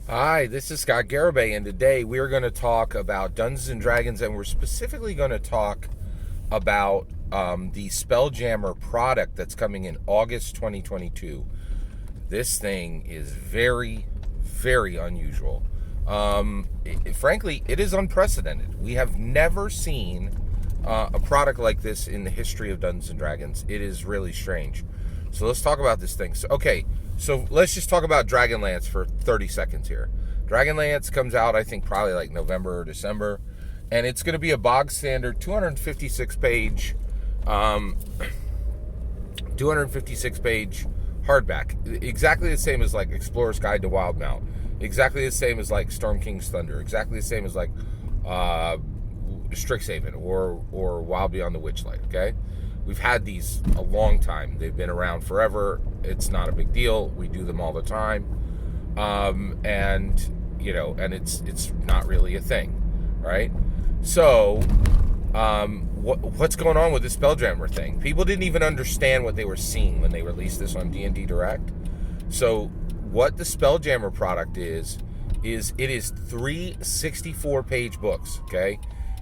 Hi, this is Scott Garibay, and today we are going to talk about Dungeons and Dragons, and we're specifically going to talk about the Spelljammer product that's coming in August 2022. This thing is very, very unusual. Frankly, it is unprecedented. We have never seen a product like this in the history of Dungeons and Dragons. It is really strange. So let's talk about this thing. So let's just talk about Dragonlance for 30 seconds here. Dragonlance comes out, I think, probably like November or December, and it's going to be a bog standard 256 page, 256 page hardback. Exactly the same as like Explorer's Guide to Wildmount. Exactly the same as like Storm King's Thunder. Exactly the same as like Strixhaven or Wild Beyond the Witchlight. Okay. We've had these a long time. They've been around forever. It's not a big deal. We do them all the time, and it's not really a thing, right? So, what's going on with this Spelljammer thing? People didn't even understand what they were seeing when they released this on D&D Direct. So, what the Spelljammer product is it is 3 64-page books. Okay,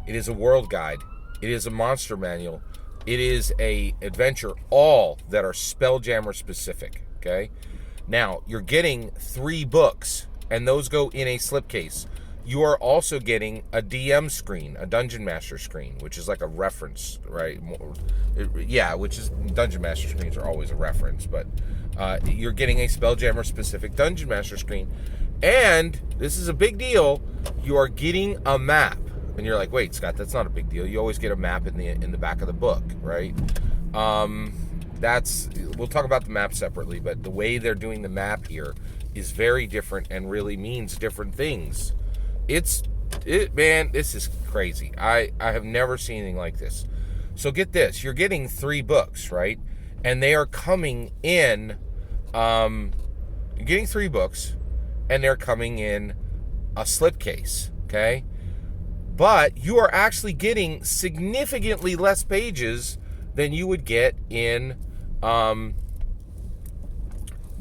it is a world guide. It is a monster manual. It is a adventure, all that are Spelljammer specific, okay? Now, you're getting 3 books, and those go in a slipcase. You are also getting a DM screen, a Dungeon Master screen, which is like a reference, right? Which is, Dungeon Master screens are always a reference, but you're getting a Spelljammer specific Dungeon Master screen. And, this is a big deal, you are getting a map. And you're like, wait, Scott, that's not a big deal. You always get a map in the back of the book, right? We'll talk about the map separately, but the way they're doing the map here is very different and really means different things. Man, this is crazy. I have never seen anything like this. So get this, you're getting 3 books, right? And they are coming in, you're getting 3 books, and they're coming in a slipcase, okay? But you are actually getting significantly less pages than you would get in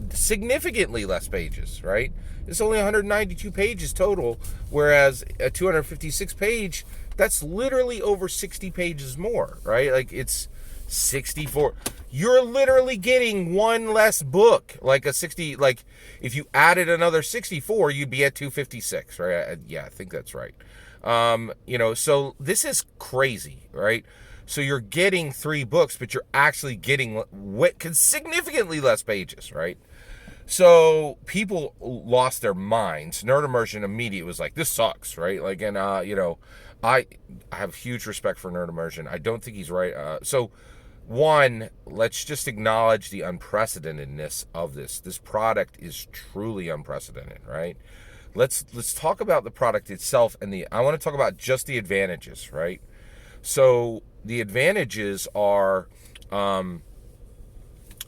significantly less pages, right? It's only 192 pages total, whereas a 256 page, that's literally over 60 pages more, right? Like it's 64. You're literally getting one less book, like a 60. Like if you added another 64, you'd be at 256, right? Yeah, I think that's right. So this is crazy, right? So you're getting 3 books, but you're actually getting significantly less pages, right? So people lost their minds. Nerd Immersion immediately was like, this sucks, right? Like, and, I have huge respect for Nerd Immersion. I don't think he's right. One, let's just acknowledge the unprecedentedness of this. This product is truly unprecedented, right? Let's talk about the product itself, and I want to talk about just the advantages, right? So the advantages are, I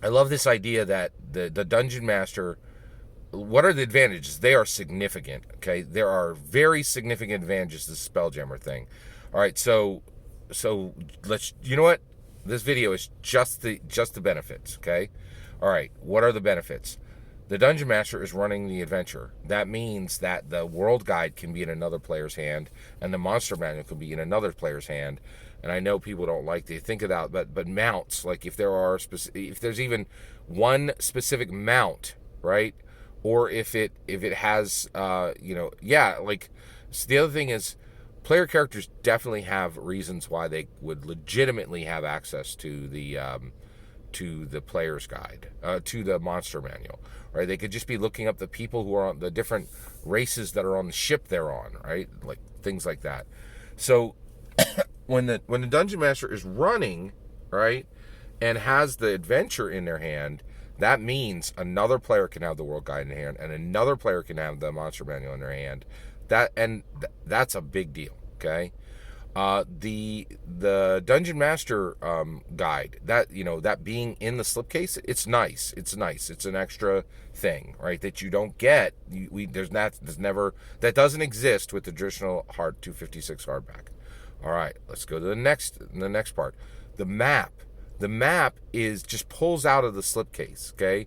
love this idea that the Dungeon Master. What are the advantages? They are significant. Okay, there are very significant advantages to the Spelljammer thing. All right, so let's. You know what? This video is just the benefits. Okay, all right. What are the benefits? The Dungeon Master is running the adventure. That means that the world guide can be in another player's hand, and the monster manual can be in another player's hand. And I know people don't like to think of that, but mounts, like if there's even one specific mount, right? Or if it has, so the other thing is, player characters definitely have reasons why they would legitimately have access to the player's guide, to the monster manual, right? They could just be looking up the people who are on the different races that are on the ship they're on, right? Like things like that. So when the Dungeon Master is running, right, and has the adventure in their hand, that means another player can have the world guide in their hand, and another player can have the monster manual in their hand. That's a big deal, okay? The Dungeon Master guide, that being in the slipcase, it's nice. It's an extra thing, right? That you don't get. That doesn't exist with the traditional hard 256 hardback. All right, let's go to the next part. The map. The map is just pulls out of the slipcase. Okay,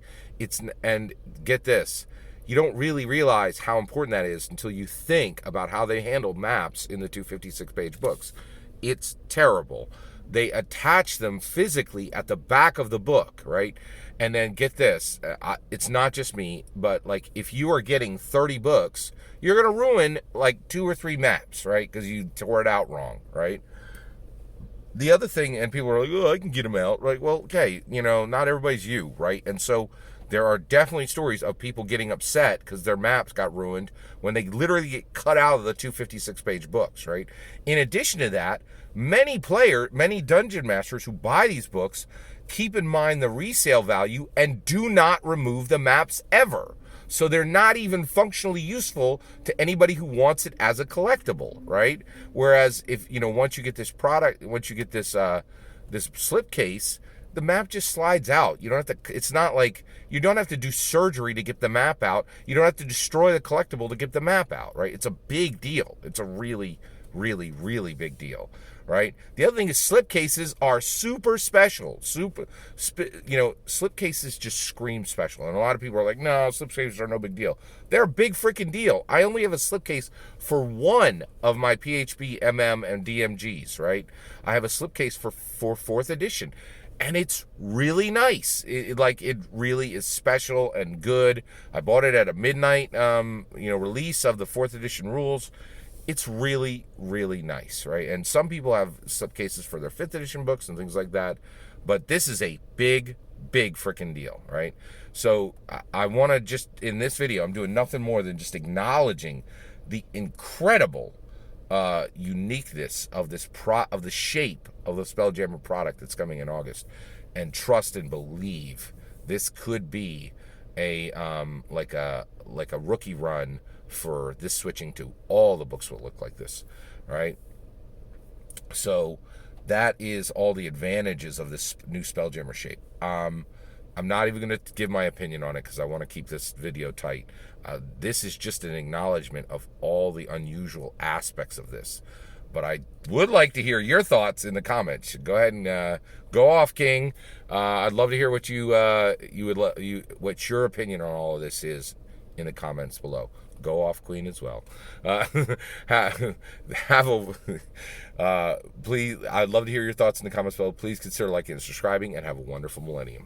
and get this. you don't really realize how important that is until you think about how they handled maps in the 256-page books. It's terrible. They attach them physically at the back of the book, right? And then get this, it's not just me, but like if you are getting 30 books, you're going to ruin like 2 or 3 maps, right? Because you tore it out wrong, right? The other thing, and people are like, oh, I can get them out. Like, well, okay, not everybody's you, right? And so there are definitely stories of people getting upset because their maps got ruined when they literally get cut out of the 256-page books, right? In addition to that, many dungeon masters who buy these books keep in mind the resale value and do not remove the maps ever. So they're not even functionally useful to anybody who wants it as a collectible, right? Whereas if, once you get this this slipcase, the map just slides out. You don't have to, it's not like, you don't have to do surgery to get the map out. You don't have to destroy the collectible to get the map out, right? It's a big deal. It's a really, really, really big deal, right? The other thing is slipcases are super special. Slipcases just scream special. And a lot of people are like, no, slipcases are no big deal. They're a big freaking deal. I only have a slipcase for one of my PHP, MM, and DMGs, right? I have a slipcase for 4th edition. And it's really nice. It really is special and good. I bought it at a midnight, release of the 4th edition rules. It's really, really nice, right? And some people have slipcases for their 5th edition books and things like that. But this is a big, big freaking deal, right? So I want to just, in this video, I'm doing nothing more than just acknowledging the incredible uniqueness of of the shape of the Spelljammer product that's coming in August, and trust and believe this could be a like a rookie run for this switching to all the books will look like this, right? So that is all the advantages of this new Spelljammer shape. I'm not even going to give my opinion on it because I want to keep this video tight. This is just an acknowledgement of all the unusual aspects of this. But I would like to hear your thoughts in the comments. Go ahead and go off, King. I'd love to hear what what your opinion on all of this is in the comments below. Go off, Queen, as well. Please, I'd love to hear your thoughts in the comments below. Please consider liking and subscribing, and have a wonderful millennium.